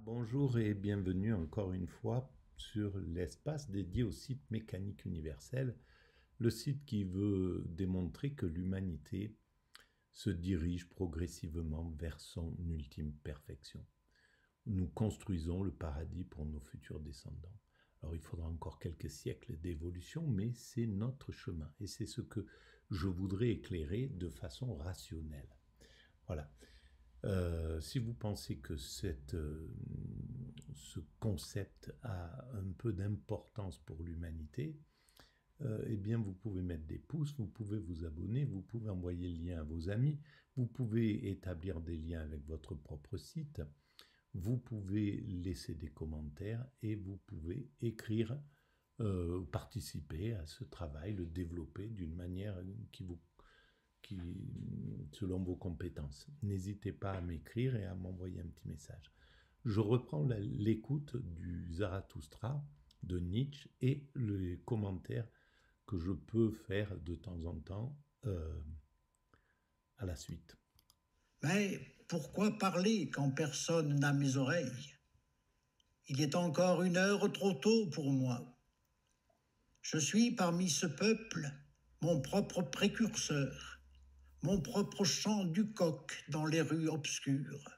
Bonjour et bienvenue encore une fois sur l'espace dédié au site Mécanique Universelle, le site qui veut démontrer que l'humanité se dirige progressivement vers son ultime perfection. Nous construisons le paradis pour nos futurs descendants. Alors il faudra encore quelques siècles d'évolution, mais c'est notre chemin et c'est ce que je voudrais éclairer de façon rationnelle. Voilà. Si vous pensez que ce concept a un peu d'importance pour l'humanité, eh bien vous pouvez mettre des pouces, vous pouvez vous abonner, vous pouvez envoyer le lien à vos amis, vous pouvez établir des liens avec votre propre site, vous pouvez laisser des commentaires et vous pouvez écrire, participer à ce travail, le développer d'une manière selon vos compétences. N'hésitez pas à m'écrire et à m'envoyer un petit message. Je reprends l'écoute du Zarathustra de Nietzsche et les commentaires que je peux faire de temps en temps à la suite. Mais pourquoi parler quand personne n'a mes oreilles? Il est encore 1 heure trop tôt pour moi. Je suis parmi ce peuple mon propre précurseur, mon propre chant du coq dans les rues obscures.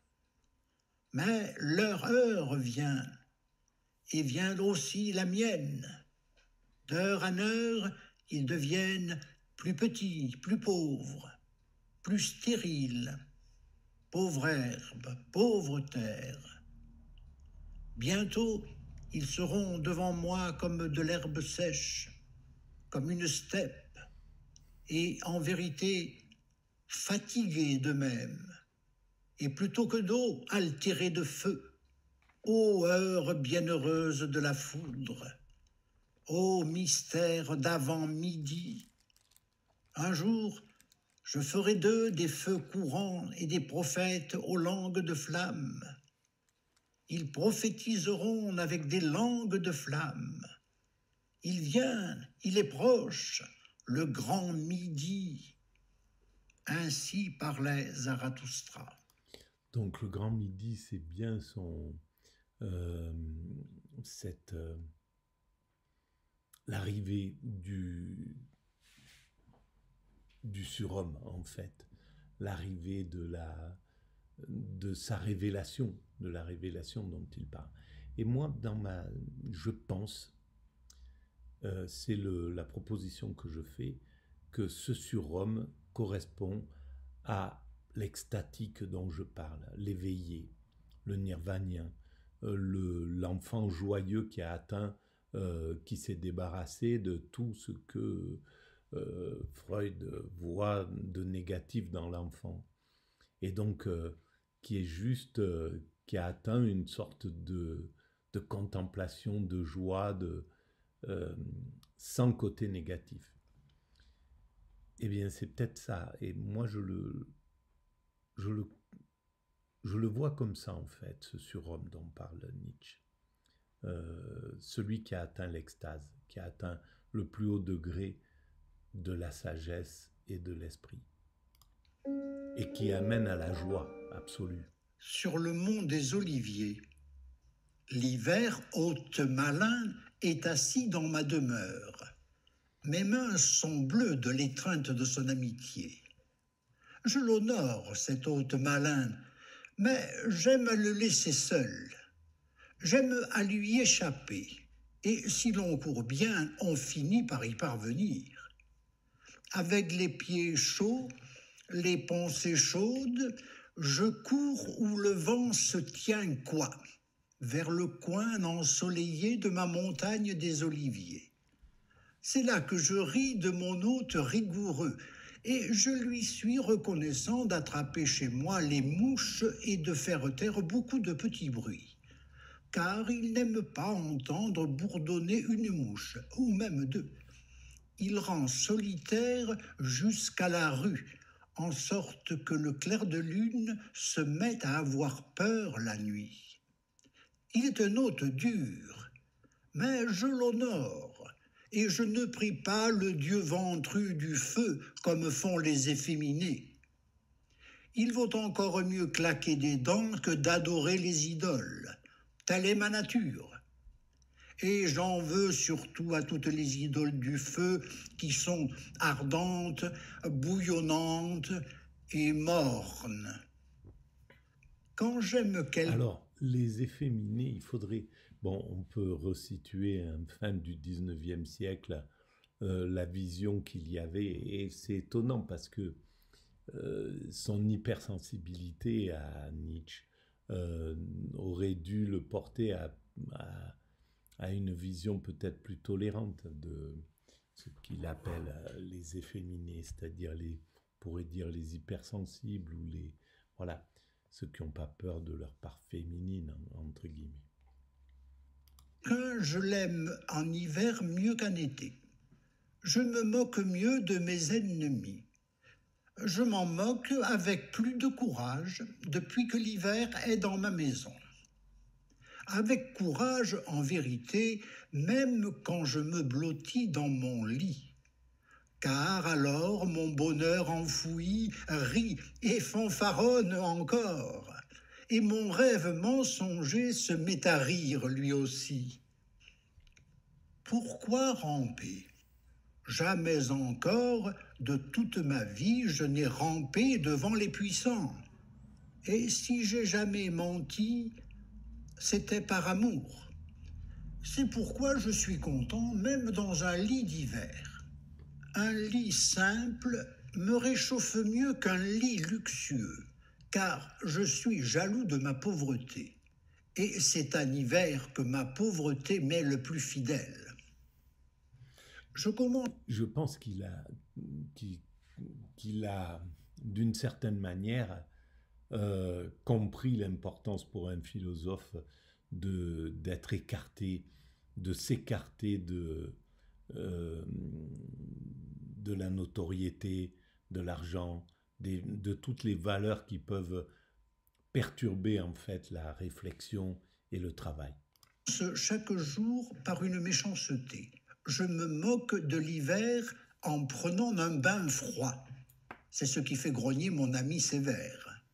Mais leur heure vient, et vient aussi la mienne. D'heure en heure, ils deviennent plus petits, plus pauvres, plus stériles. Pauvre herbe, pauvre terre. Bientôt, ils seront devant moi comme de l'herbe sèche, comme une steppe, et en vérité, fatigués d'eux-mêmes, et plutôt que d'eau, altérés de feu. Ô heure bienheureuse de la foudre, ô mystère d'avant-midi. Un jour, je ferai d'eux des feux courants et des prophètes aux langues de flamme. Ils prophétiseront avec des langues de flamme. Il vient, il est proche, le grand midi. Ainsi parlait Zarathustra. Donc le grand midi, c'est bien l'arrivée du surhomme, en fait, l'arrivée de sa révélation, de la révélation dont il parle. Et moi, je pense, c'est la proposition que je fais, que ce surhomme correspond à l'extatique dont je parle, l'éveillé, le nirvanien, l'enfant joyeux qui a atteint, qui s'est débarrassé de tout ce que Freud voit de négatif dans l'enfant. Et donc, qui est juste, qui a atteint une sorte de contemplation, de joie, sans côté négatif. Eh bien, c'est peut-être ça. Et moi, je le vois comme ça, en fait, ce surhomme dont parle Nietzsche. Celui qui a atteint l'extase, qui a atteint le plus haut degré de la sagesse et de l'esprit, et qui amène à la joie absolue. Sur le mont des Oliviers, l'hiver, hôte malin, est assis dans ma demeure. Mes mains sont bleues de l'étreinte de son amitié. Je l'honore, cet hôte malin, mais j'aime à le laisser seul. J'aime à lui échapper, et si l'on court bien, on finit par y parvenir. Avec les pieds chauds, les pensées chaudes, je cours où le vent se tient quoi, vers le coin ensoleillé de ma montagne des Oliviers. C'est là que je ris de mon hôte rigoureux, et je lui suis reconnaissant d'attraper chez moi les mouches et de faire taire beaucoup de petits bruits. Car il n'aime pas entendre bourdonner une mouche, ou même deux. Il rend solitaire jusqu'à la rue, en sorte que le clair de lune se met à avoir peur la nuit. Il est un hôte dur, mais je l'honore, et je ne prie pas le dieu ventru du feu comme font les efféminés. Il vaut encore mieux claquer des dents que d'adorer les idoles, Telle est ma nature. Et j'en veux surtout à toutes les idoles du feu qui sont ardentes, bouillonnantes et mornes. Quand j'aime quelqu'un... Alors, les efféminés, il faudrait... Bon, on peut resituer à la fin du 19e siècle la vision qu'il y avait, et c'est étonnant parce que son hypersensibilité à Nietzsche aurait dû le porter à, à une vision peut-être plus tolérante de ce qu'il appelle les efféminés, c'est-à-dire les, on pourrait dire les hypersensibles ou les... Voilà, ceux qui n'ont pas peur de leur part féminine, entre guillemets. Je l'aime en hiver mieux qu'en été. Je me moque mieux de mes ennemis. Je m'en moque avec plus de courage depuis que l'hiver est dans ma maison. Avec courage, en vérité, même quand je me blottis dans mon lit. Car alors mon bonheur enfoui rit et fanfaronne encore, et mon rêve mensonger se met à rire lui aussi. Pourquoi ramper ? Jamais encore de toute ma vie je n'ai rampé devant les puissants. Et si j'ai jamais menti, c'était par amour. C'est pourquoi je suis content même dans un lit d'hiver. Un lit simple me réchauffe mieux qu'un lit luxueux, car je suis jaloux de ma pauvreté. Et c'est en hiver que ma pauvreté m'est le plus fidèle. Je pense qu'il a d'une certaine manière, compris l'importance pour un philosophe d'être écarté, de s'écarter euh, de la notoriété, de l'argent, de toutes les valeurs qui peuvent perturber en fait la réflexion et le travail. Chaque jour par une méchanceté. Je me moque de l'hiver en prenant un bain froid. C'est ce qui fait grogner mon ami sévère.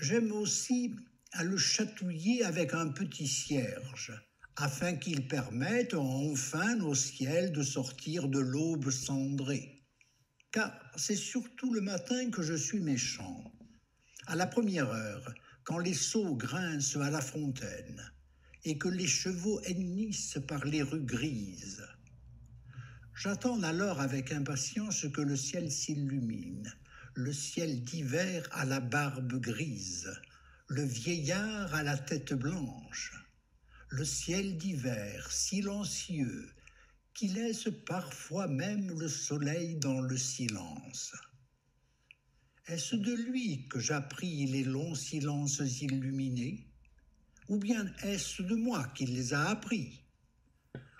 J'aime aussi à le chatouiller avec un petit cierge, afin qu'il permette enfin au ciel de sortir de l'aube cendrée. Car c'est surtout le matin que je suis méchant. À la première heure, quand les seaux grincent à la fontaine, et que les chevaux hennissent par les rues grises. J'attends alors avec impatience que le ciel s'illumine, le ciel d'hiver à la barbe grise, le vieillard à la tête blanche, le ciel d'hiver silencieux, qui laisse parfois même le soleil dans le silence. Est-ce de lui que j'appris les longs silences illuminés ? Ou bien est-ce de moi qu'il les a appris ?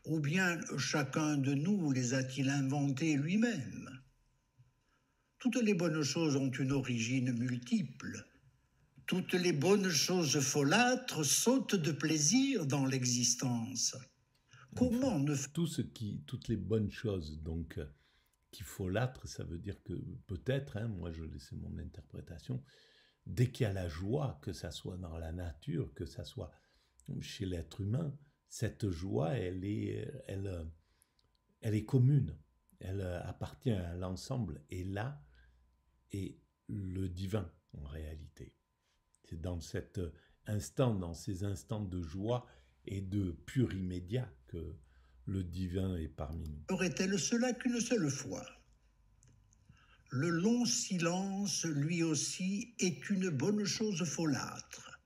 Ou bien chacun de nous les a-t-il inventés lui-même ? Toutes les bonnes choses ont une origine multiple. Toutes les bonnes choses folâtres sautent de plaisir dans l'existence. Comment ne... Toutes les bonnes choses, donc, qui folâtrent, ça veut dire que peut-être, hein, moi c'est mon interprétation, dès qu'il y a la joie, que ça soit dans la nature, que ça soit chez l'être humain, cette joie, elle est commune, elle appartient à l'ensemble. Et là est le divin, en réalité. C'est dans cet instant, dans ces instants de joie et de pur immédiat que le divin est parmi nous. Aurait-elle cela qu'une seule fois ? Le long silence, lui aussi, est une bonne chose folâtre.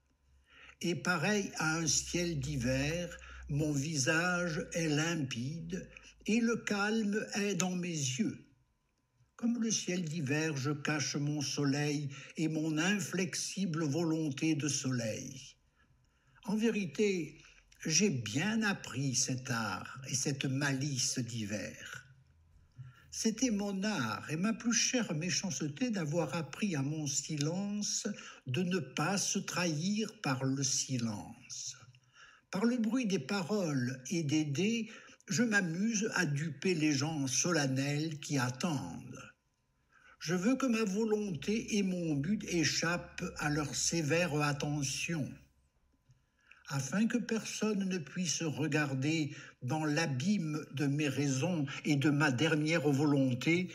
Et pareil à un ciel d'hiver, mon visage est limpide et le calme est dans mes yeux. Comme le ciel d'hiver, je cache mon soleil et mon inflexible volonté de soleil. En vérité, j'ai bien appris cet art et cette malice d'hiver. C'était mon art et ma plus chère méchanceté d'avoir appris à mon silence de ne pas se trahir par le silence. Par le bruit des paroles et des dés, je m'amuse à duper les gens solennels qui attendent. Je veux que ma volonté et mon but échappent à leur sévère attention. afin que personne ne puisse regarder dans l'abîme de mes raisons et de ma dernière volonté,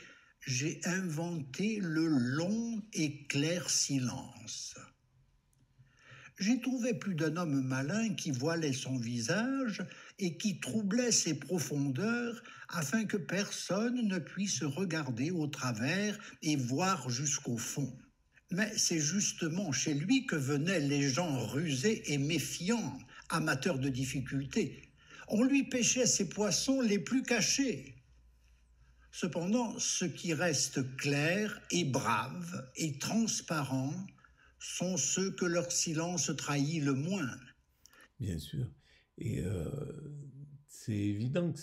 j'ai inventé le long et clair silence. J'ai trouvé plus d'un homme malin qui voilait son visage et qui troublait ses profondeurs afin que personne ne puisse regarder au travers et voir jusqu'au fond. Mais c'est justement chez lui que venaient les gens rusés et méfiants, amateurs de difficultés. On lui pêchait ses poissons les plus cachés. Cependant, ceux qui restent clairs et braves et transparents sont ceux que leur silence trahit le moins. Bien sûr. Et c'est évident que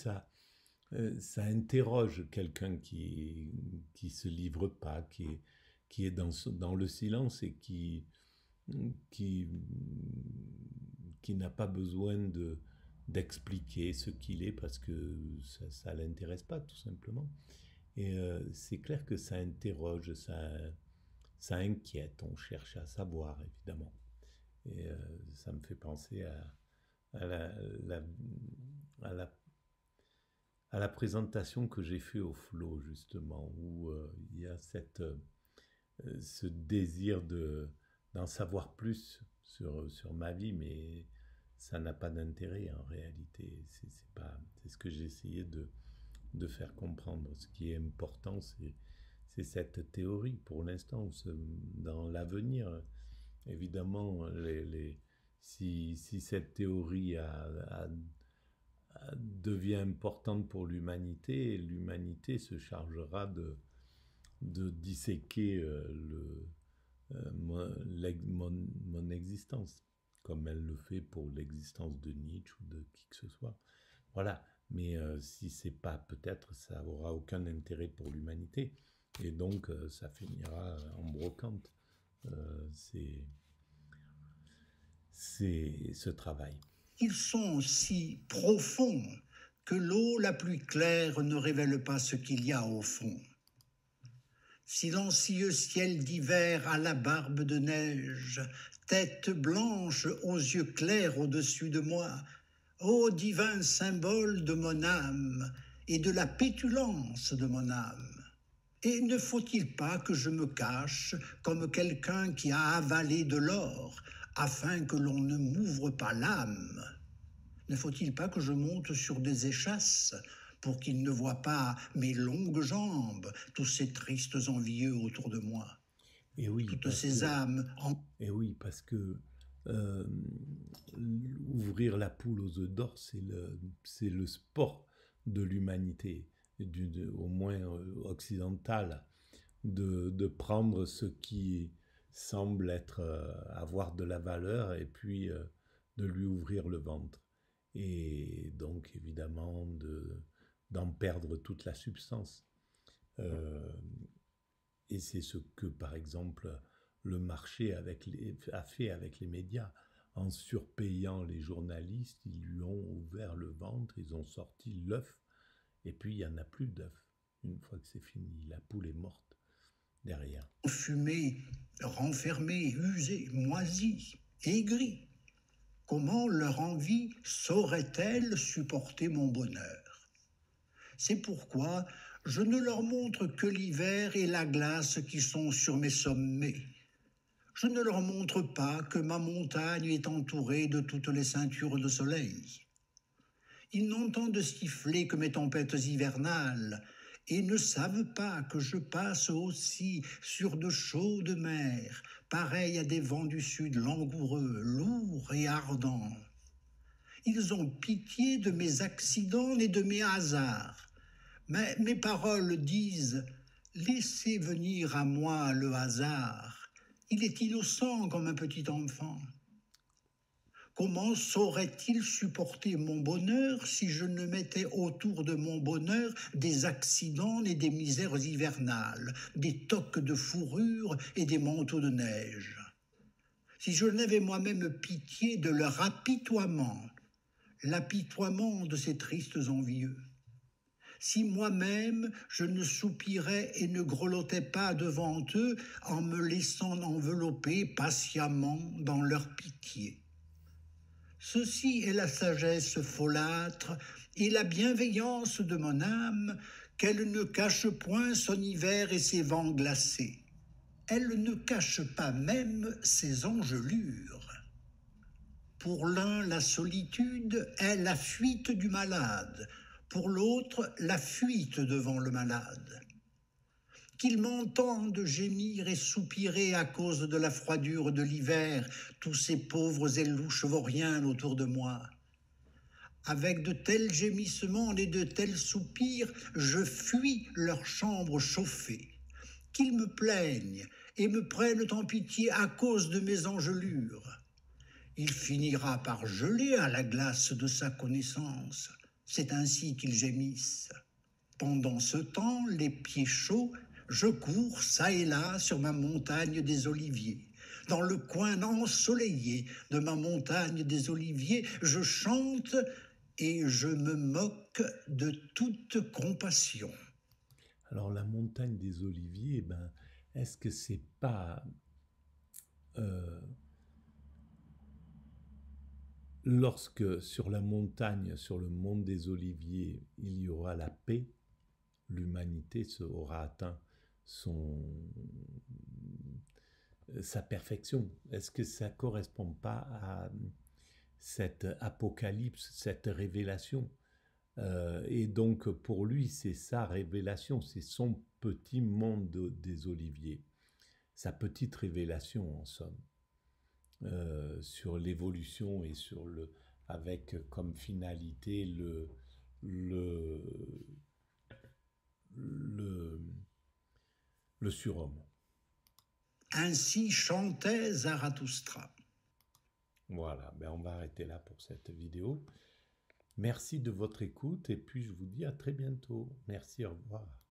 ça interroge quelqu'un qui se livre pas, qui est dans le silence et qui, qui n'a pas besoin d'expliquer ce qu'il est parce que ça l'intéresse pas, tout simplement. Et c'est clair que ça interroge, ça inquiète, on cherche à savoir, évidemment. Et ça me fait penser à la, à la, à la présentation que j'ai fait au Flow, justement, où il y a ce désir d'en savoir plus sur ma vie, mais ça n'a pas d'intérêt en réalité. C'est ce que j'ai essayé de faire comprendre. Ce qui est important, c'est cette théorie pour l'instant. Dans l'avenir, évidemment, si cette théorie devient importante pour l'humanité, l'humanité se chargera de disséquer mon existence, comme elle le fait pour l'existence de Nietzsche ou de qui que ce soit. Voilà. Mais si c'est pas, peut-être, ça aura aucun intérêt pour l'humanité. Et donc, ça finira en brocante. C'est ce travail. Ils sont si profonds que l'eau la plus claire ne révèle pas ce qu'il y a au fond. Silencieux ciel d'hiver à la barbe de neige, tête blanche aux yeux clairs au-dessus de moi, ô divin symbole de mon âme et de la pétulance de mon âme. Et ne faut-il pas que je me cache comme quelqu'un qui a avalé de l'or, afin que l'on ne m'ouvre pas l'âme? Ne faut-il pas que je monte sur des échasses pour qu'ils ne voient pas mes longues jambes, tous ces tristes envieux autour de moi? Et oui, toutes ces âmes Et oui, parce que ouvrir la poule aux œufs d'or, c'est le sport de l'humanité, au moins occidentale, de prendre ce qui semble avoir de la valeur et puis de lui ouvrir le ventre. Et donc, évidemment, d'en perdre toute la substance. Et c'est ce que, par exemple, le marché a fait avec les médias. En surpayant les journalistes, ils lui ont ouvert le ventre, ils ont sorti l'œuf, et puis il n'y en a plus d'œuf. Une fois que c'est fini, la poule est morte derrière. Fumée, renfermée, usée, moisie, aigrie. Comment leur envie saurait-elle supporter mon bonheur? C'est pourquoi je ne leur montre que l'hiver et la glace qui sont sur mes sommets. Je ne leur montre pas que ma montagne est entourée de toutes les ceintures de soleil. Ils n'entendent siffler que mes tempêtes hivernales et ne savent pas que je passe aussi sur de chaudes mers, pareilles à des vents du sud langoureux, lourds et ardents. Ils ont pitié de mes accidents et de mes hasards, mais mes paroles disent « Laissez venir à moi le hasard, il est innocent comme un petit enfant. » Comment saurait-il supporter mon bonheur si je ne mettais autour de mon bonheur des accidents et des misères hivernales, des toques de fourrure et des manteaux de neige? Si je n'avais moi-même pitié de leur apitoiement, l'apitoiement de ces tristes envieux? Si moi-même je ne soupirais et ne grelottais pas devant eux en me laissant envelopper patiemment dans leur pitié? Ceci est la sagesse folâtre et la bienveillance de mon âme, qu'elle ne cache point son hiver et ses vents glacés. Elle ne cache pas même ses engelures. Pour l'un, la solitude est la fuite du malade, pour l'autre, la fuite devant le malade. Qu'ils m'entendent gémir et soupirer à cause de la froidure de l'hiver, tous ces pauvres et louches vauriens autour de moi. Avec de tels gémissements et de tels soupirs, je fuis leur chambre chauffée. Qu'ils me plaignent et me prennent en pitié à cause de mes engelures. Il finira par geler à la glace de sa connaissance. C'est ainsi qu'ils gémissent. Pendant ce temps, les pieds chauds, je cours çà et là sur ma montagne des Oliviers. Dans le coin ensoleillé de ma montagne des Oliviers, je chante et je me moque de toute compassion. Alors la montagne des Oliviers, ben, est-ce que c'est pas lorsque sur la montagne, sur le mont des Oliviers, il y aura la paix, l'humanité aura atteint sa perfection. Est-ce que ça ne correspond pas à cette apocalypse, cette révélation? Et donc pour lui, c'est sa révélation, c'est son petit monde des Oliviers, sa petite révélation en somme, sur l'évolution et avec comme finalité le surhomme. Ainsi chantait Zarathustra. Voilà, ben on va arrêter là pour cette vidéo. Merci de votre écoute et puis je vous dis à très bientôt. Merci, au revoir.